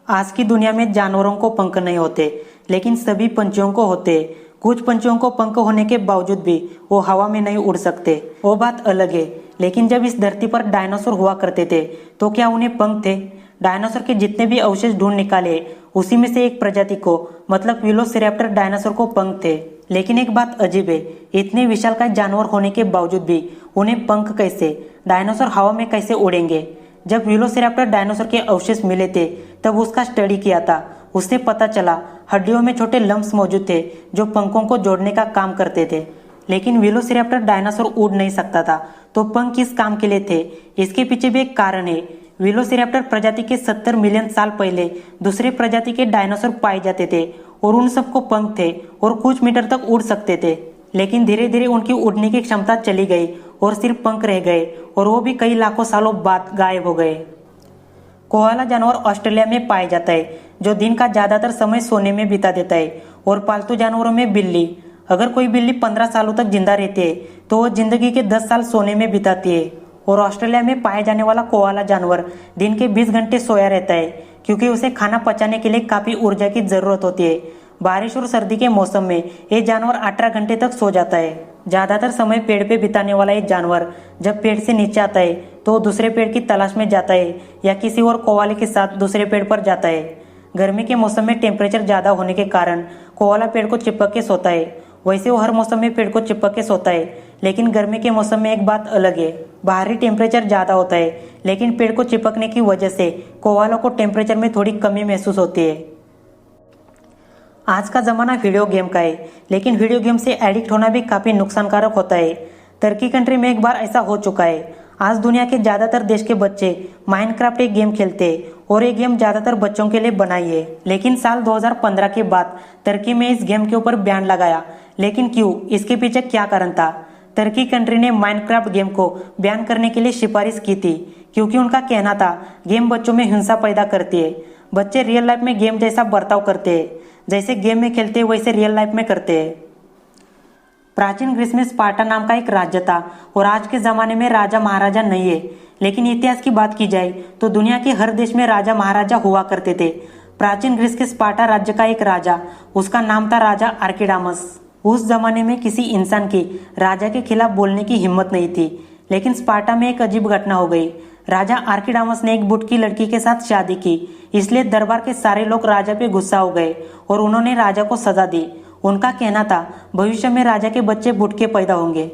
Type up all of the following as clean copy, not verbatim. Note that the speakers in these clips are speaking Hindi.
आज की दुनिया में जानवरों को पंख नहीं होते, लेकिन सभी पंछियों को होते। कुछ पंछियों को पंख होने के बावजूद भी वो हवा में नहीं उड़ सकते, वो बात अलग है। लेकिन जब इस धरती पर डायनासोर हुआ करते थे तो क्या उन्हें पंख थे? डायनासोर के जितने भी अवशेष ढूंढ निकाले उसी में से एक प्रजाति को मतलब वेलोसिरैप्टर डायनासोर को पंख थे। लेकिन एक बात अजीब है, इतने विशालकाय जानवर होने के बावजूद भी उन्हें पंख कैसे? डायनासोर हवा में कैसे उड़ेंगे? जब वेलोसिरैप्टर डायनासोर के अवशेष मिले थे तब उसका स्टडी किया था। उससे पता चला हड्डियों में छोटे लम्प्स मौजूद थे जो पंखों को जोड़ने का काम करते थे। लेकिन वेलोसिरैप्टर डायनासोर उड़ नहीं सकता था, तो पंख किस काम के लिए थे? इसके पीछे भी एक कारण है। वेलोसिरैप्टर प्रजाति के 70 मिलियन साल पहले दूसरे प्रजाति के डायनासोर पाए जाते थे और उन सबको पंख थे और कुछ मीटर तक उड़ सकते थे। लेकिन धीरे धीरे उनकी उड़ने की क्षमता चली गई और सिर्फ पंख रह गए, और वो भी कई लाखों सालों बाद गायब हो गए। कोआला जानवर ऑस्ट्रेलिया में पाया जाता है, जो दिन का ज्यादातर समय सोने में बिता देता है। और पालतू जानवरों में बिल्ली। अगर कोई बिल्ली 15 सालों तक जिंदा रहती है तो वह जिंदगी के 10 साल सोने में बिताती है। और ऑस्ट्रेलिया में पाया जाने वाला कोआला जानवर दिन के 20 घंटे सोया रहता है, क्योंकि उसे खाना पचाने के लिए काफी ऊर्जा की जरूरत होती है। बारिश और सर्दी के मौसम में ये जानवर 18 घंटे तक सो जाता है। ज्यादातर समय पेड़ पे बिताने वाला ये जानवर जब पेड़ से नीचे आता है तो दूसरे पेड़ की तलाश में जाता है या किसी और कोआले के साथ दूसरे पेड़ पर जाता है। गर्मी के मौसम में टेम्परेचर ज्यादा होने के कारण कोआला पेड़ को चिपक के सोता है। वैसे वो हर मौसम में पेड़ को चिपक के सोता है, लेकिन गर्मी के मौसम में एक बात अलग है। बाहरी टेम्परेचर ज्यादा होता है, लेकिन पेड़ को चिपकने की वजह से कोआलों को टेम्परेचर में थोड़ी कमी महसूस होती है। आज का जमाना वीडियो गेम का है, लेकिन वीडियो गेम से एडिक्ट होना भी काफी नुकसानकारक होता है। तुर्की कंट्री में एक बार ऐसा हो चुका है। आज दुनिया के ज्यादातर देश के बच्चे माइनक्राफ्ट एक गेम खेलते हैं और ये गेम ज्यादातर बच्चों के लिए बनाई है। लेकिन साल 2015 के बाद तुर्की में इस गेम के ऊपर बैन लगाया। लेकिन क्यों? इसके पीछे क्या कारण था? तुर्की कंट्री ने माइनक्राफ्ट गेम को बैन करने के लिए सिफारिश की थी, क्योंकि उनका कहना था गेम बच्चों में हिंसा पैदा करती है। बच्चे रियल लाइफ में गेम जैसा बर्ताव करते हैं, जैसे गेम में खेलते हैं वैसे रियल लाइफ में करते हैं। प्राचीन ग्रीस में स्पार्टा नाम का एक राज्य था और आज के जमाने में राजा महाराजा नहीं है। लेकिन इतिहास की बात की जाए तो दुनिया के हर देश में राजा महाराजा हुआ करते थे। प्राचीन ग्रीस के स्पार्टा राज्य का एक राजा, उसका नाम था राजा आर्किडामस। उस जमाने में किसी इंसान की राजा के खिलाफ बोलने की हिम्मत नहीं थी। लेकिन स्पार्टा में एक अजीब घटना हो गई। राजा आर्किडामस ने एक बुट की लड़की के साथ शादी की, इसलिए दरबार के सारे लोग राजा पे गुस्सा हो गए और उन्होंने राजा को सजा दी। उनका कहना था भविष्य में राजा के बच्चे बुट के पैदा होंगे।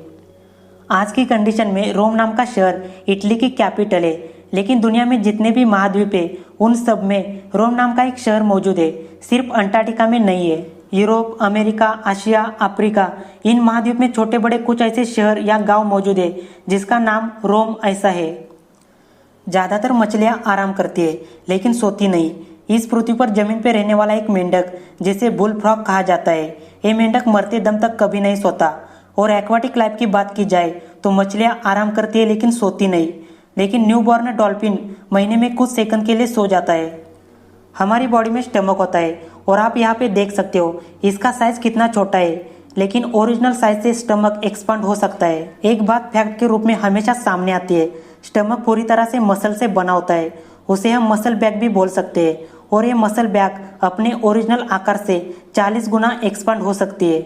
आज की कंडीशन में रोम नाम का शहर इटली की कैपिटल है, लेकिन दुनिया में जितने भी महाद्वीप है उन सब में रोम नाम का एक शहर मौजूद है। सिर्फ अंटार्कटिका में नहीं है। यूरोप, अमेरिका, आशिया, अफ्रीका, इन महाद्वीप में छोटे बड़े कुछ ऐसे शहर या गांव मौजूद है जिसका नाम रोम ऐसा है। ज्यादातर मछलियां आराम करती है, लेकिन सोती नहीं। इस पृथ्वी पर जमीन पर रहने वाला एक मेंढक जिसे बुल फ्रॉग कहा जाता है, ये मेंढक मरते दम तक कभी नहीं सोता। और एक्वाटिक लाइफ की बात की जाए तो मछलियां आराम करती है लेकिन सोती नहीं। लेकिन न्यूबॉर्न डॉल्फिन महीने में कुछ सेकंड के लिए सो जाता है। हमारी बॉडी में स्टमक होता है और आप यहाँ पे देख सकते हो इसका साइज कितना छोटा है, लेकिन ओरिजिनल साइज से स्टमक एक्सपांड हो सकता है। एक बात फैक्ट के रूप में हमेशा सामने आती है, स्टमक पूरी तरह से मसल से बना होता है। उसे हम मसल बैग भी बोल सकते हैं, और ये मसल बैग अपने ओरिजिनल आकार से 40 गुना एक्सपांड हो सकती है।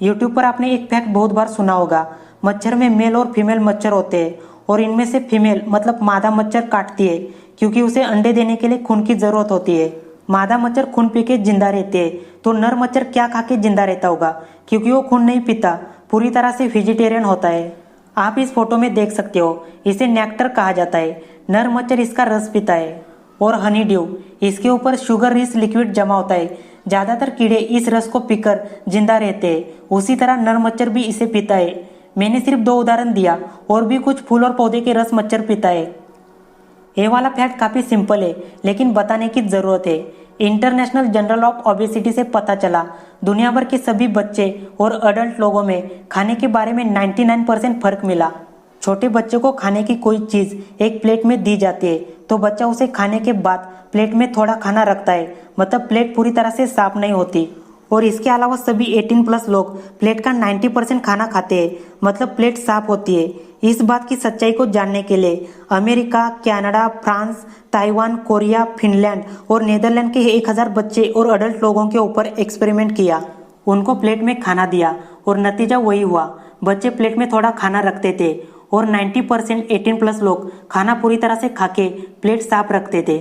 यूट्यूब पर आपने एक फैक्ट बहुत बार सुना होगा, मच्छर में मेल और फीमेल मच्छर होते हैं और इनमें से फीमेल मतलब मादा मच्छर काटती है, क्योंकि उसे अंडे देने के लिए खून की जरूरत होती है। मादा मच्छर खून पी के जिंदा रहते हैं, तो नर मच्छर क्या खा के जिंदा रहता होगा? क्योंकि वो खून नहीं पीता, पूरी तरह से वेजिटेरियन होता है। आप इस फोटो में देख सकते हो, इसे नेक्टर कहा जाता है। नर मच्छर इसका रस पीता है। और हनी ड्यू, इसके ऊपर शुगर रिच लिक्विड जमा होता है। ज्यादातर कीड़े इस रस को पीकर जिंदा रहते हैं, उसी तरह नर मच्छर भी इसे पीता है। मैंने सिर्फ 2 उदाहरण दिया, और भी कुछ फूल और पौधे के रस मच्छर पीता है। ये वाला फैक्ट काफी सिंपल है, लेकिन बताने की जरूरत है। इंटरनेशनल जर्नल ऑफ ओबेसिटी से पता चला दुनिया भर के सभी बच्चे और अडल्ट लोगों में खाने के बारे में 99% फर्क मिला। छोटे बच्चे को खाने की कोई चीज एक प्लेट में दी जाती है तो बच्चा उसे खाने के बाद प्लेट में थोड़ा खाना रखता है, मतलब प्लेट पूरी तरह से साफ नहीं होती। और इसके अलावा सभी 18+ लोग प्लेट का 90% खाना खाते हैं, मतलब प्लेट साफ होती है। इस बात की सच्चाई को जानने के लिए America, Canada, France, Taiwan, Korea, Finland और नीदरलैंड के 1000 बच्चे और अडल्ट लोगों के ऊपर एक्सपेरिमेंट किया। उनको प्लेट में खाना दिया और नतीजा वही हुआ। बच्चे प्लेट में थोड़ा खाना रखते थे और 90% 18+ लोग खाना पूरी तरह से खाके प्लेट साफ रखते थे।